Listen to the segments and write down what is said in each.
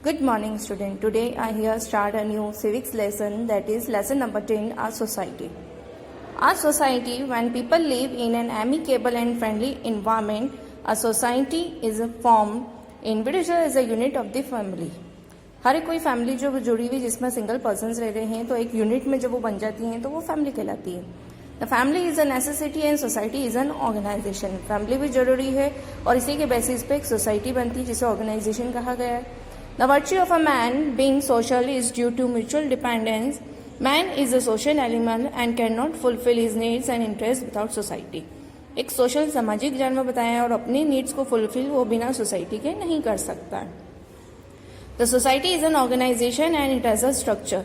Good morning, student. Today I here start a new civics lesson, that is lesson number 10, our society. Our society, when people live in an amicable and friendly environment, a society is formed. Individual is a unit of the family. हर एक कोई family जो जुड़ी हुई जिसमें single persons रह रहे हैं तो एक यूनिट में जब वो बन जाती हैं तो वो फैमिली कहलाती है. The family is a necessity and society is an organisation. Family भी जरूरी है और इसी के बेसिस पे एक सोसाइटी बनती है जिसे ऑर्गेनाइजेशन कहा गया है. The virtue of a man being social is due to mutual dependence. Man is a social animal and cannot fulfill his needs and interests without society. एक सोशल सामाजिक जानवर बताया और अपनी नीड्स को फुलफिल वो बिना सोसाइटी के नहीं कर सकता. The society is an organization and it has a structure.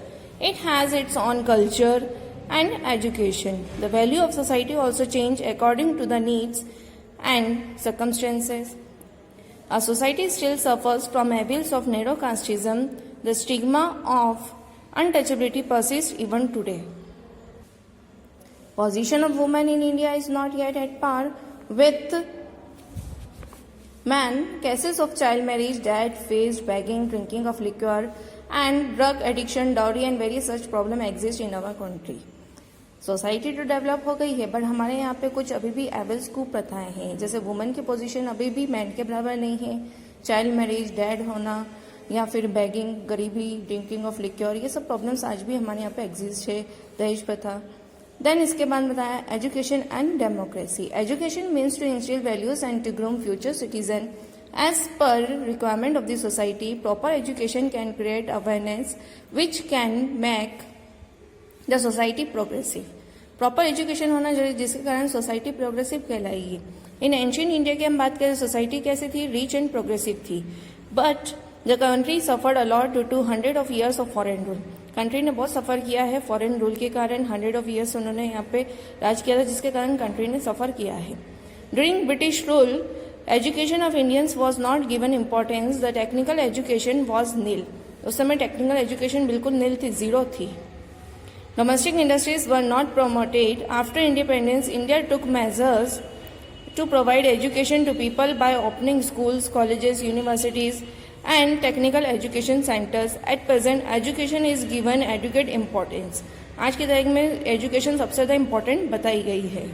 It has its own culture and education. The value of society also change according to the needs and circumstances. Our society still suffers from evils of narrow casteism. The stigma of untouchability persists even today. Position of women in India is not yet at par with man. Cases of child marriage, death, faced begging, drinking of liquor, and drug addiction, dowry, and various such problems exist in our country. Society तो develop हो गई है but हमारे यहाँ पे कुछ अभी भी एवल्स कुप्रथाएं हैं. जैसे वुमेन की पोजीशन अभी भी मैन के बराबर नहीं है. चाइल्ड मैरिज, डेड होना या फिर बैगिंग, गरीबी, ड्रिंकिंग ऑफ लिक्योर, ये सब प्रॉब्लम्स आज भी हमारे यहाँ पे एग्जिस्ट है. दहेज प्रथा. देन इसके बाद बताया education and democracy. Education means to instil values and to groom future citizen as per requirement of the society. Proper education can create awareness which can make the society progressive. Proper education होना जरूरी जिसके कारण society progressive कहलाएगी. In ancient India की हम बात करें society कैसे थी, रिच एंड प्रोग्रेसिव थी. But the country suffered a lot due to 100 of years of foreign rule. Country ने बहुत सफर किया है फॉरेन रूल के कारण. 100 ऑफ ईयर्स उन्होंने यहाँ पे राज किया था जिसके कारण कंट्री ने सफर किया है. During British rule education of Indians was not given importance. The technical education was nil. उस समय टेक्निकल एजुकेशन बिल्कुल नील थी, जीरो थी. Domestic industries were not promoted. After independence, India took measures to provide education to people by opening schools, colleges, universities, and technical education centers. At present, education is given adequate importance. आज की तारीख में education सबसे ज़्यादा important बताई गई है.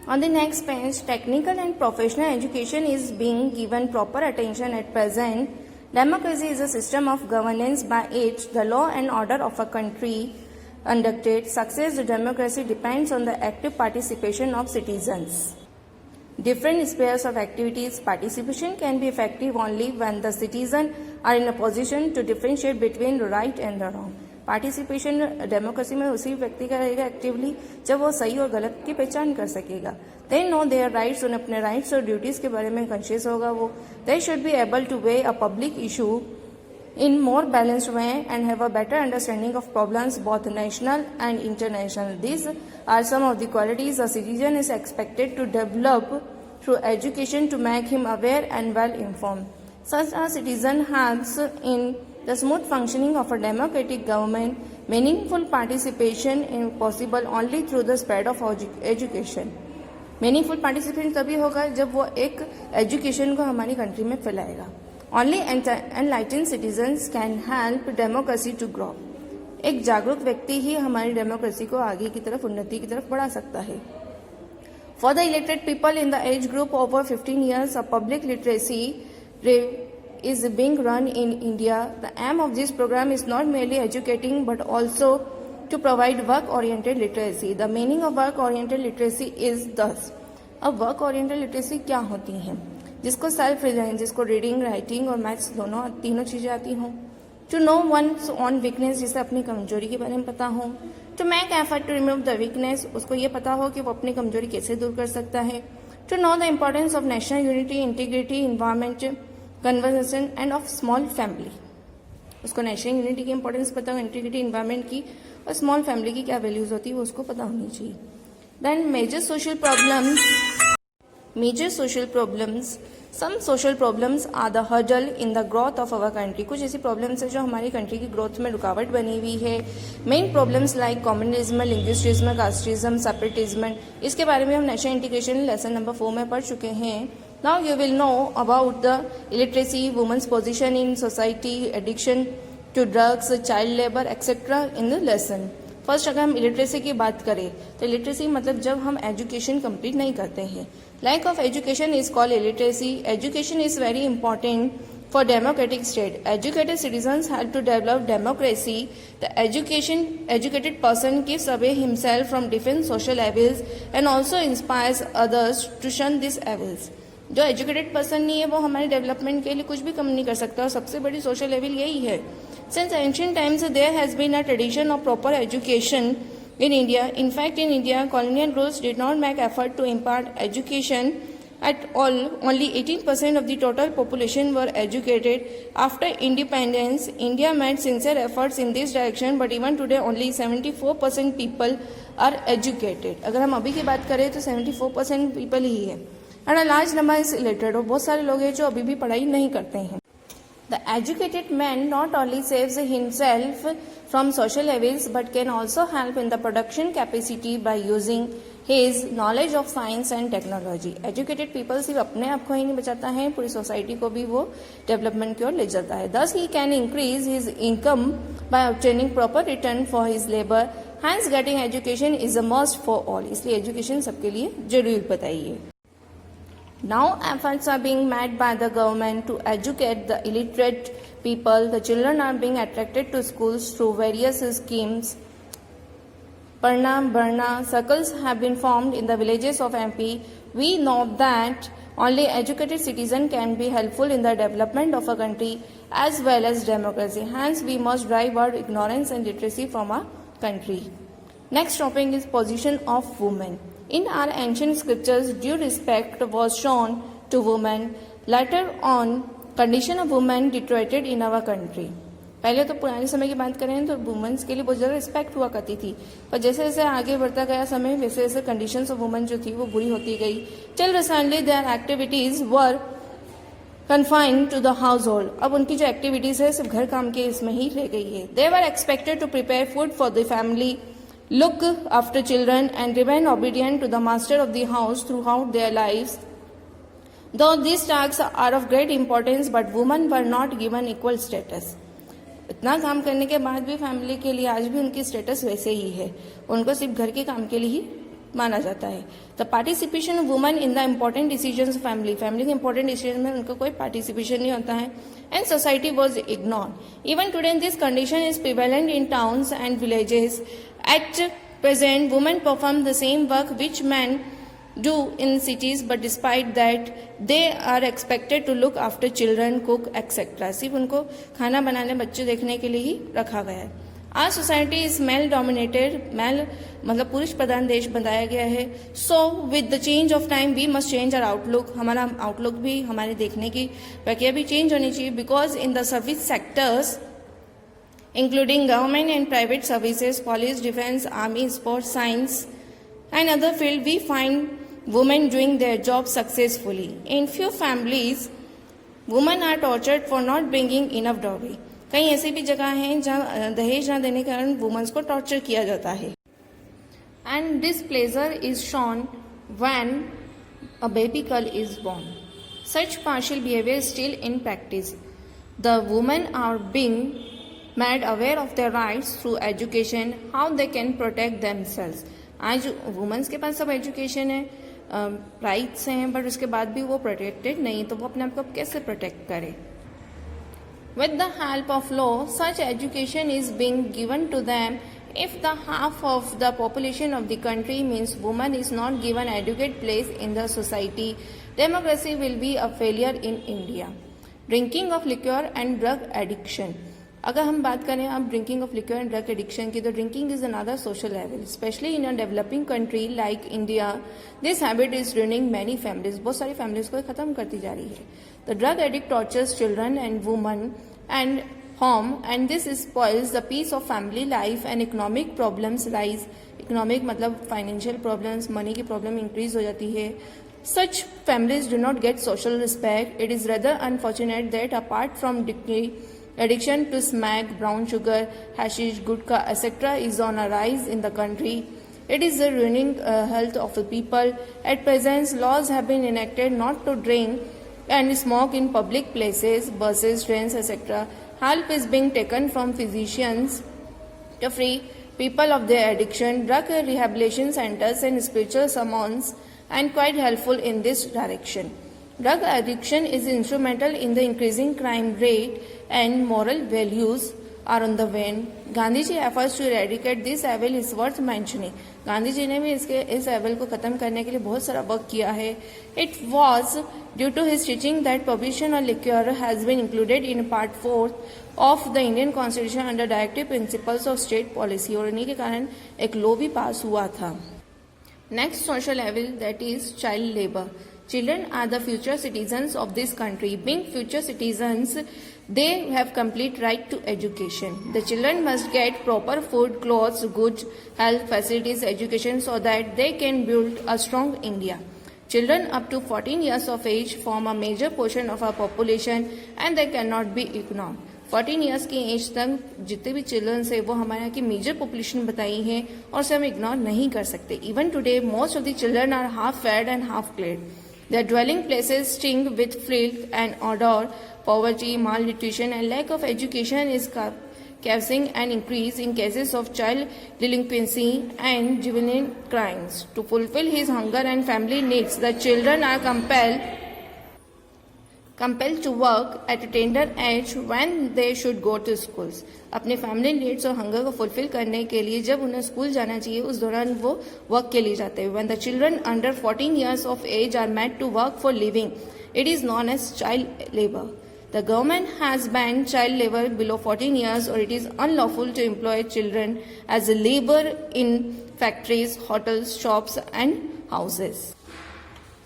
On the next page, technical and professional education is being given proper attention at present. Democracy is a system of governance by which the law and order of a country conducted. Success of democracy depends on the active participation of citizens. Different spheres of activities. Participation can be effective only when the citizens are in a position to differentiate between the right and the wrong. Participation democracy में उसी व्यक्ति का रहेगा actively जब वो सही और गलत की पहचान कर सकेगा. They know their rights. उन्हें अपने राइट्स और ड्यूटीज के बारे में कॉन्शियस होगा वो. They should be able two way a public issue in more balanced way and have a better understanding of problems both national and international. These are some of the qualities a citizen is expected to develop through education to make him aware and well informed. Such a citizen helps in the smooth functioning of a democratic government. Meaningful participation is possible only through the spread of education. Meaningful participation तभी होगा जब वो एक education को हमारी country में फैलाएगा. Only enlightened citizens can help democracy to grow. एक जागरूक व्यक्ति ही हमारी डेमोक्रेसी को आगे की तरफ, उन्नति की तरफ बढ़ा सकता है. For the elected people in the age group over 15 years, a public literacy is being run in India. The aim of this program is not merely educating but also to provide work-oriented literacy. The meaning of work-oriented literacy is thus. अब work-oriented literacy क्या होती है? जिसको self reliance, जिसको reading, writing और maths दोनों तीनों चीज़ें आती हों. To know one's own weakness, जिसे अपनी कमजोरी के बारे में पता हो. To make effort to remove the weakness, उसको ये पता हो कि वो अपनी कमजोरी कैसे दूर कर सकता है. To know the importance of national unity, integrity, environment, conversation and of small family. उसको नेशनल यूनिटी की इंपॉर्टेंस पता हो, इंटीग्रिटी, इन्वायरमेंट की और स्मॉल फैमिली की क्या वैल्यूज होती है वो उसको पता होनी चाहिए. Then major social problems. Some social problems are the hurdle in the growth of our country. कुछ ऐसी प्रॉब्लम्स है जो हमारी कंट्री की ग्रोथ में रुकावट बनी हुई है. Main problems like communalism, linguistism, casteism, separatism. इसके बारे में हम नेशनल इंटीग्रेशन लेसन नंबर 4 में पढ़ चुके हैं. Now you will know about the illiteracy, women's position in society, addiction to drugs, child labor, etc. in the lesson. First अगर हम इलिटरेसी की बात करें तो इलिटरेसी मतलब जब हम एजुकेशन कंप्लीट नहीं करते हैं. Lack of education is called illiteracy. Education is very important for democratic state. Educated citizens help to develop democracy. The educated person keeps away himself from different social evils and also inspires others to shun these evils. जो educated person नहीं है वो हमारे development के लिए कुछ भी कम नहीं कर सकता और सबसे बड़ी सोशल एविल यही है. Since ancient times there has been a tradition of proper education in India. In fact, in India, colonial rules did not make effort to impart education at all. Only 18% of the total population were educated. After independence, India made sincere efforts in this direction, but even today only 74% people are educated. अगर हम अभी की बात करें तो 74% people ही है. And a large number is illiterate. और बहुत सारे लोग हैं जो अभी भी पढ़ाई नहीं करते हैं. The educated man not only saves himself from social evils but can also help in the production capacity by using his knowledge of science and technology. Educated people सिर्फ अपने आप को ही नहीं बचाता है, पूरी सोसाइटी को भी वो डेवलपमेंट की ओर ले जाता है. Thus he can increase his income by obtaining proper return for his labor. Hence getting education is a must for all. इसलिए एजुकेशन सबके लिए जरूर बताइए. Now efforts are being made by the government to educate the illiterate people. The children are being attracted to schools through various schemes. Parna Barna circles have been formed in the villages of MP. We know that only educated citizens can be helpful in the development of a country as well as democracy. Hence, we must drive out ignorance and literacy from our country. Next topic is position of women. In our ancient scriptures, due respect was shown to women. Later on, condition of women deteriorated in our country. पहले तो पुराने समय की बात करें तो women's के लिए बहुत ज़्यादा रिस्पेक्ट हुआ करती थी, पर जैसे जैसे आगे बढ़ता गया समय वैसे वैसे कंडीशंस ऑफ वुमेन जो थी वो बुरी होती गई. Till recently their activities were confined to the household. अब उनकी जो एक्टिविटीज है सिर्फ घर काम के इसमें ही रह गई है. They were expected to prepare food for the family, look after children and remain obedient to the master of the house throughout their lives. Though these tasks are of great importance, but women were not given equal status. इतना काम करने के बाद भी family के लिए आज भी उनकी स्टेटस वैसे ही है, उनको सिर्फ घर के काम के लिए ही माना जाता है. The participation of women in the important decision family के इम्पोर्टेंट डिसीजन में उनका कोई पार्टिसिपेशन नहीं होता है. And society was ignored. Even today this condition is prevalent in towns and villages. At present, women perform the same work which men do in cities, but despite that, they are expected to look after children, cook, etc. सिर्फ उनको खाना बनाने, बच्चे देखने के लिए ही रखा गया है. Our society is male dominated, male मतलब पुरुष प्रधान देश बनाया गया है. So with the change of time, we must change our outlook. हमारा आउटलुक भी, हमारे देखने की प्रक्रिया भी चेंज होनी चाहिए. Because in the service sectors, including government and private services, police, defense, army, sports, science, and other fields, we find women doing their job successfully. In few families, women are tortured for not bringing enough dowry. कई ऐसी भी जगह हैं जहाँ दहेज न देने के कारण वुमेन्स को टॉर्चर किया जाता है. And displeasure is shown when a baby girl is born. Such partial behavior is still in practice. The women are being made aware of their rights through education, how they can protect themselves. आज women's के पास सब education है, rights हैं, but उसके बाद भी वो protected नहीं, तो वो अपने आप को कैसे प्रोटेक्ट करें. With the help of law, such education is being given to them. If the half of the population of the country means woman is not given adequate place in the society, democracy will be a failure in India. Drinking of liquor and drug addiction. अगर हम बात करें अब drinking of liquor and drug addiction की, तो drinking is another social level, especially in a developing country like India. This habit is ruining many families. बहुत सारी families को खत्म करती जा रही है. The drug addict tortures children and woman and home, and this spoils the peace of family life and economic problems rise. Economic मतलब financial problems, money की प्रॉब्लम इंक्रीज हो जाती है. Such families do not get social respect. It is rather unfortunate that apart from addiction to smack, brown sugar, hashish, gutka, etc. is on a rise in the country. It is the ruining health of the people. At present, laws have been enacted not to drink and smoke in public places, buses, trains, etc. Help is being taken from physicians to free people of their addiction, drug rehabilitation centers and spiritual sermons, and quite helpful in this direction. Drug addiction is instrumental in the increasing crime rate and moral values are on the wane. Gandhi ji efforts to eradicate this evil is worth mentioning. Gandhi ji ने भी इस एवल को खत्म करने के लिए बहुत सारा वर्क किया है. It was due to his teaching that prohibition on liquor has been included in Part 4 of the Indian Constitution under directive principles of state policy. और इन्हीं के कारण एक लॉ भी पास हुआ था. Next social evil, that is child labor. Children are the future citizens of this country. Being future citizens, they have complete right to education. The children must get proper food, clothes, good health facilities, education so that they can build a strong India. Children up to 14 years of age form a major portion of our population and they cannot be ignored. 14 years की as तक जितने भी children's है वो हमारे यहाँ की major population बताई है और उसे हम इग्नोर नहीं कर सकते. Even today most of the children are half fed and half clad. Their dwelling places stink with filth and odor. Poverty, malnutrition, and lack of education is causing an increase in cases of child delinquency and juvenile crimes. To fulfill his hunger and family needs, the children are compelled to work at a tender age when they should go to schools. अपने family needs और hunger को fulfil करने के लिए जब उन्हें school जाना चाहिए उस दौरान वो वर्क के लिए जाते हैं. When the children under 14 years of age are made to work for living, it is known as child labor. The government has banned child labor below 14 years or it is unlawful to employ children as a labor in factories, hotels, shops and houses.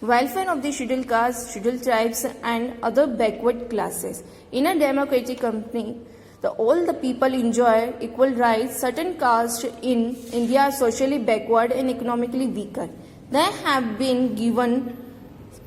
Welfare of the scheduled castes, scheduled tribes and other backward classes. In a democratic country, all the people enjoy equal rights. Certain castes in India are socially backward and economically weaker. They have been given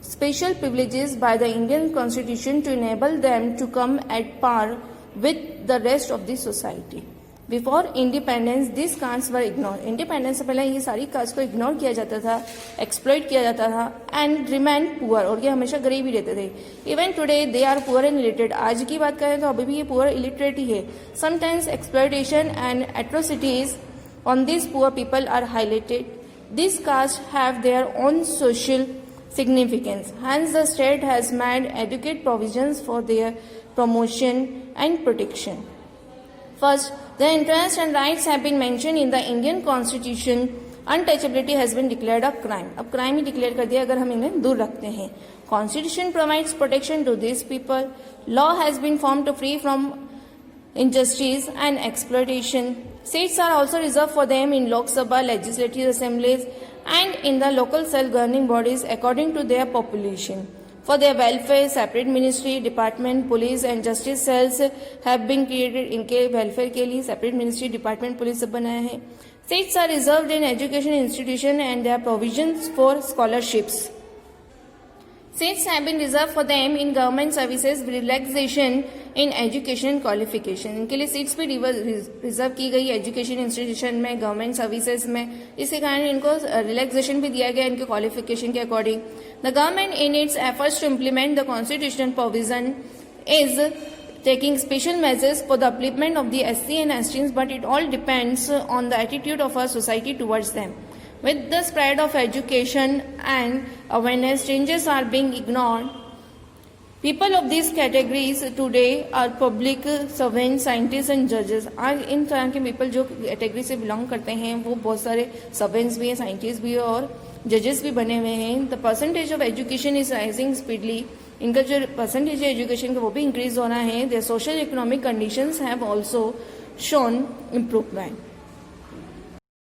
special privileges by the Indian Constitution to enable them to come at par with the rest of the society. Before independence, these castes were ignored. Independence से पहले ये सारी cast को ignore किया जाता था, exploit किया जाता था एंड रिमेन पुअर और ये हमेशा गरीब ही रहते थे. Even today they are poor and illiterate. आज की बात करें तो अभी भी ये पुअर इलिटरेट ही है. Sometimes exploitation and atrocities on this poor people are highlighted. This caste have their own social significance. Hence, the state has made adequate provisions for their promotion and protection. First, the interests and rights have been mentioned in the Indian Constitution. Untouchability has been declared a crime. अब crime ही declare कर दिया अगर हम इन्हें दूर रखते हैं. Constitution provides protection to these people. Law has been formed to free from injustice and exploitation. Seats are also reserved for them in Lok Sabha, legislative assemblies, and in the local self-governing bodies according to their population. For their welfare, separate ministry, department, police and justice cells have been created. इनके welfare के लिए separate ministry, department, police सब बनाया है. Seats are reserved in education institution and there are provisions for scholarships. Seats have been reserved for them in government services with relaxation in education qualification. इनके लिए seats भी reserve की गई education institution में, government services में. इसी कारण इनको रिलैक्सेशन भी दिया गया इनके क्वालिफिकेशन के according. The government in its efforts to implement the constitutional provision is taking special measures for the upliftment of the SC and STs, but it all depends on the attitude of our society towards them. With the spread of education and awareness, changes are being ignored. People of these categories today are public servants, scientists and judges. आज इन तरह के people जो category से belong करते हैं वो बहुत सारे सर्वेंट्स भी हैं, साइंटिस्ट भी हैं और जजेस भी बने हुए हैं. The percentage of education is rising speedily. इनका जो परसेंटेज है एजुकेशन का वो भी इंक्रीज हो रहा है. Their social economic conditions have also shown improvement.